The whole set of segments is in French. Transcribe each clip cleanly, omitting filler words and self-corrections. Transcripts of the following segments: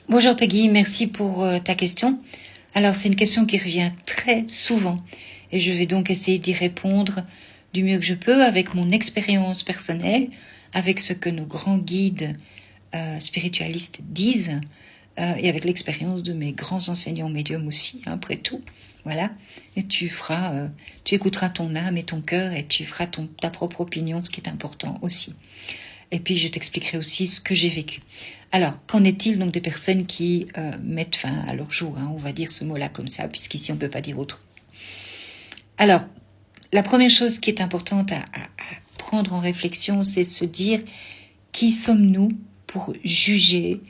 Bonjour Peggy, merci pour ta question. Alors c'est une question qui revient très souvent et je vais donc essayer d'y répondre du mieux que je peux avec mon expérience personnelle, avec ce que nos grands guides spiritualistes disent et avec l'expérience de mes grands enseignants médiums aussi, hein, après tout. Voilà. Et tu écouteras ton âme et ton cœur et tu feras ta propre opinion, ce qui est important aussi. Et puis je t'expliquerai aussi ce que j'ai vécu. Alors, qu'en est-il donc des personnes qui mettent fin à leur jour, hein, on va dire ce mot-là comme ça, puisqu'ici on ne peut pas dire autre. Alors, la première chose qui est importante à prendre en réflexion, c'est se dire qui sommes-nous pour juger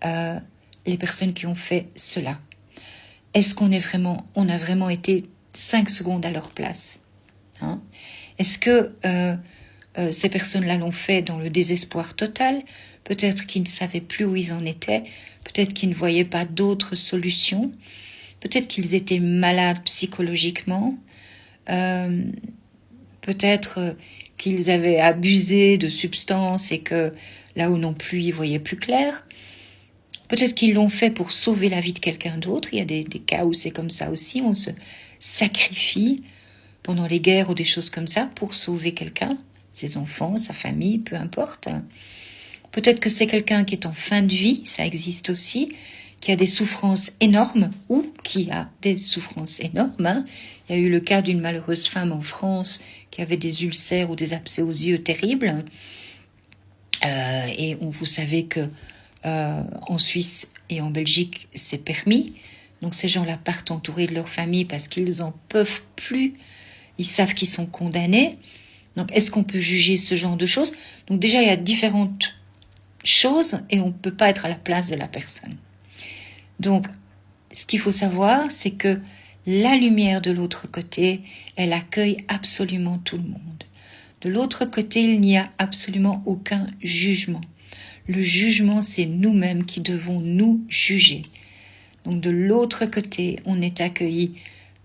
les personnes qui ont fait cela. Est-ce qu'on a vraiment été 5 secondes à leur place, hein? Est-ce que ces personnes-là l'ont fait dans le désespoir total? Peut-être qu'ils ne savaient plus où ils en étaient, peut-être qu'ils ne voyaient pas d'autres solutions, peut-être qu'ils étaient malades psychologiquement, peut-être qu'ils avaient abusé de substances et que là où non plus ils voyaient plus clair. Peut-être qu'ils l'ont fait pour sauver la vie de quelqu'un d'autre. Il y a des cas où c'est comme ça aussi, on se sacrifie pendant les guerres ou des choses comme ça pour sauver quelqu'un, ses enfants, sa famille, peu importe. Peut-être que c'est quelqu'un qui est en fin de vie, ça existe aussi, qui a des souffrances énormes ou qui a des souffrances énormes, hein. Il y a eu le cas d'une malheureuse femme en France qui avait des ulcères ou des abcès aux yeux terribles. Et vous savez que en Suisse et en Belgique, c'est permis. Donc ces gens-là partent entourés de leur famille parce qu'ils en peuvent plus. Ils savent qu'ils sont condamnés. Donc est-ce qu'on peut juger ce genre de choses? Donc déjà, il y a différentes choses et on ne peut pas être à la place de la personne. Donc, ce qu'il faut savoir, c'est que la lumière de l'autre côté, elle accueille absolument tout le monde. De l'autre côté, il n'y a absolument aucun jugement. Le jugement, c'est nous-mêmes qui devons nous juger. Donc, de l'autre côté, on est accueilli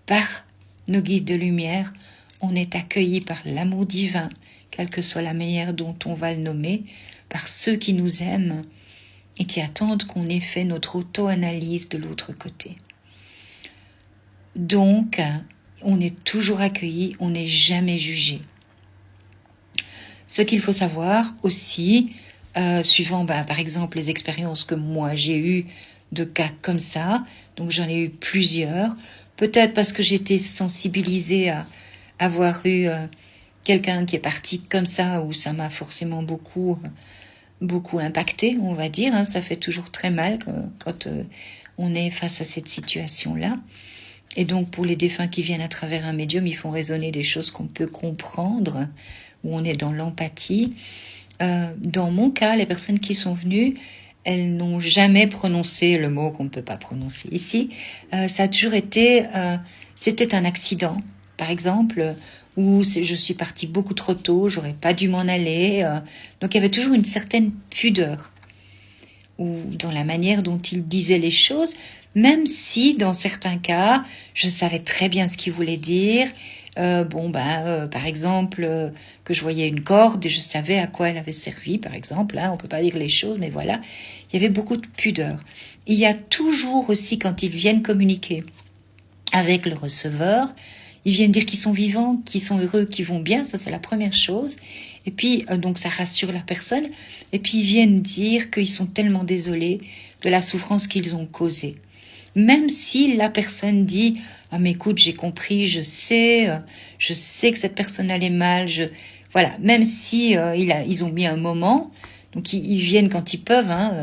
par nos guides de lumière, on est accueilli par l'amour divin, quelle que soit la manière dont on va le nommer, par ceux qui nous aiment et qui attendent qu'on ait fait notre auto-analyse de l'autre côté. Donc, on est toujours accueilli, on n'est jamais jugé. Ce qu'il faut savoir aussi, suivant par exemple les expériences que moi j'ai eues de cas comme ça, donc j'en ai eu plusieurs, peut-être parce que j'étais sensibilisée à avoir eu quelqu'un qui est parti comme ça, où ça m'a forcément beaucoup impacté, on va dire, hein. Ça fait toujours très mal quand on est face à cette situation-là. Et donc, pour les défunts qui viennent à travers un médium, ils font résonner des choses qu'on peut comprendre, où on est dans l'empathie. Dans mon cas, les personnes qui sont venues, elles n'ont jamais prononcé le mot qu'on ne peut pas prononcer ici. Ça a toujours été, c'était un accident, par exemple, où je suis partie beaucoup trop tôt, j'aurais pas dû m'en aller. Donc il y avait toujours une certaine pudeur ou dans la manière dont il disait les choses, même si dans certains cas, je savais très bien ce qu'il voulait dire. Par exemple, que je voyais une corde et je savais à quoi elle avait servi, par exemple. Hein, on peut pas dire les choses, mais voilà. Il y avait beaucoup de pudeur. Il y a toujours aussi, quand ils viennent communiquer avec le receveur, ils viennent dire qu'ils sont vivants, qu'ils sont heureux, qu'ils vont bien, ça c'est la première chose. Et puis, donc ça rassure la personne. Et puis ils viennent dire qu'ils sont tellement désolés de la souffrance qu'ils ont causée. Même si la personne dit « Ah mais écoute, j'ai compris, je sais que cette personne allait mal. » Voilà, même si ils ont mis un moment, donc ils viennent quand ils peuvent, hein,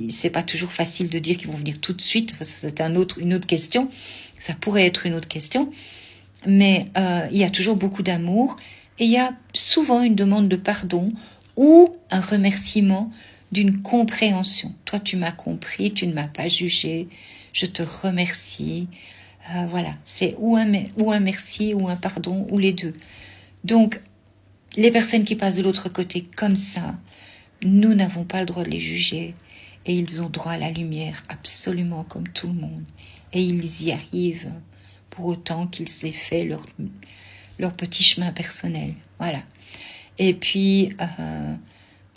c'est pas toujours facile de dire qu'ils vont venir tout de suite, ça c'est une autre question, ça pourrait être une autre question, mais il y a toujours beaucoup d'amour et il y a souvent une demande de pardon ou un remerciement d'une compréhension. Toi, tu m'as compris, tu ne m'as pas jugé, je te remercie. Voilà, c'est ou un merci ou un pardon ou les deux. Donc, les personnes qui passent de l'autre côté comme ça, nous n'avons pas le droit de les juger et ils ont droit à la lumière absolument comme tout le monde. Et ils y arrivent pour autant qu'ils aient fait leur petit chemin personnel. Voilà. Et puis,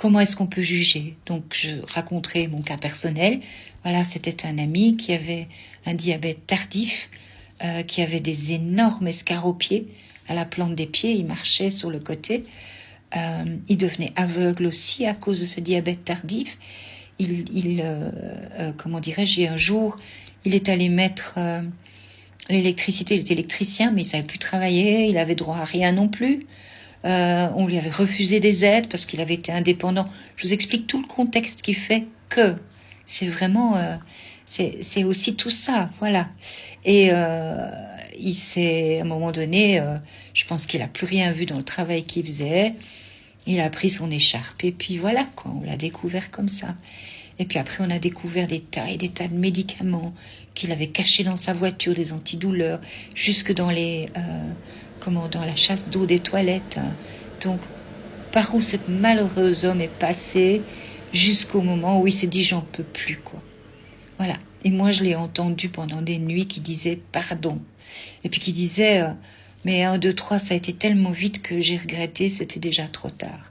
comment est-ce qu'on peut juger? Donc, je raconterai mon cas personnel. Voilà, c'était un ami qui avait un diabète tardif, qui avait des énormes escarres aux pieds, à la plante des pieds. Il marchait sur le côté. Il devenait aveugle aussi à cause de ce diabète tardif. Comment dirais-je, un jour, il est allé mettre l'électricité. Il était électricien, mais il ne savait plus travailler. Il avait droit à rien non plus. On lui avait refusé des aides parce qu'il avait été indépendant. Je vous explique tout le contexte qui fait que c'est vraiment, c'est aussi tout ça, voilà. Et il s'est, à un moment donné, je pense qu'il a plus rien vu dans le travail qu'il faisait. Il a pris son écharpe et puis voilà quoi, on l'a découvert comme ça. Et puis après, on a découvert des tas et des tas de médicaments qu'il avait cachés dans sa voiture, des antidouleurs, jusque dans dans la chasse d'eau des toilettes. Donc, par où ce malheureux homme est passé jusqu'au moment où il s'est dit j'en peux plus quoi. Voilà. Et moi, je l'ai entendu pendant des nuits qui disait pardon. Et puis qui disait mais 1, 2, 3, ça a été tellement vite que j'ai regretté, c'était déjà trop tard.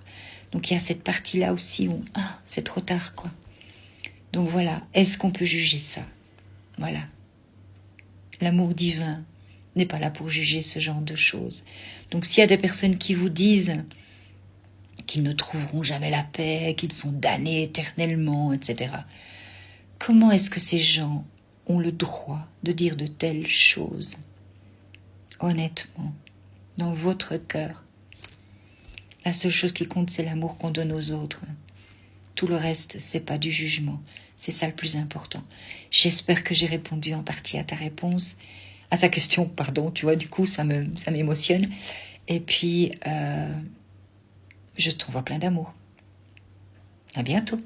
Donc il y a cette partie-là aussi où c'est trop tard quoi. Donc voilà, est-ce qu'on peut juger ça? Voilà. L'amour divin n'est pas là pour juger ce genre de choses. Donc s'il y a des personnes qui vous disent qu'ils ne trouveront jamais la paix, qu'ils sont damnés éternellement, etc., comment est-ce que ces gens ont le droit de dire de telles choses? Honnêtement, dans votre cœur, la seule chose qui compte, c'est l'amour qu'on donne aux autres. Tout le reste, c'est pas du jugement. C'est ça le plus important. J'espère que j'ai répondu en partie à ta réponse, à ta question, pardon. Tu vois, du coup, ça m'émotionne. Et puis, je t'envoie plein d'amour. À bientôt.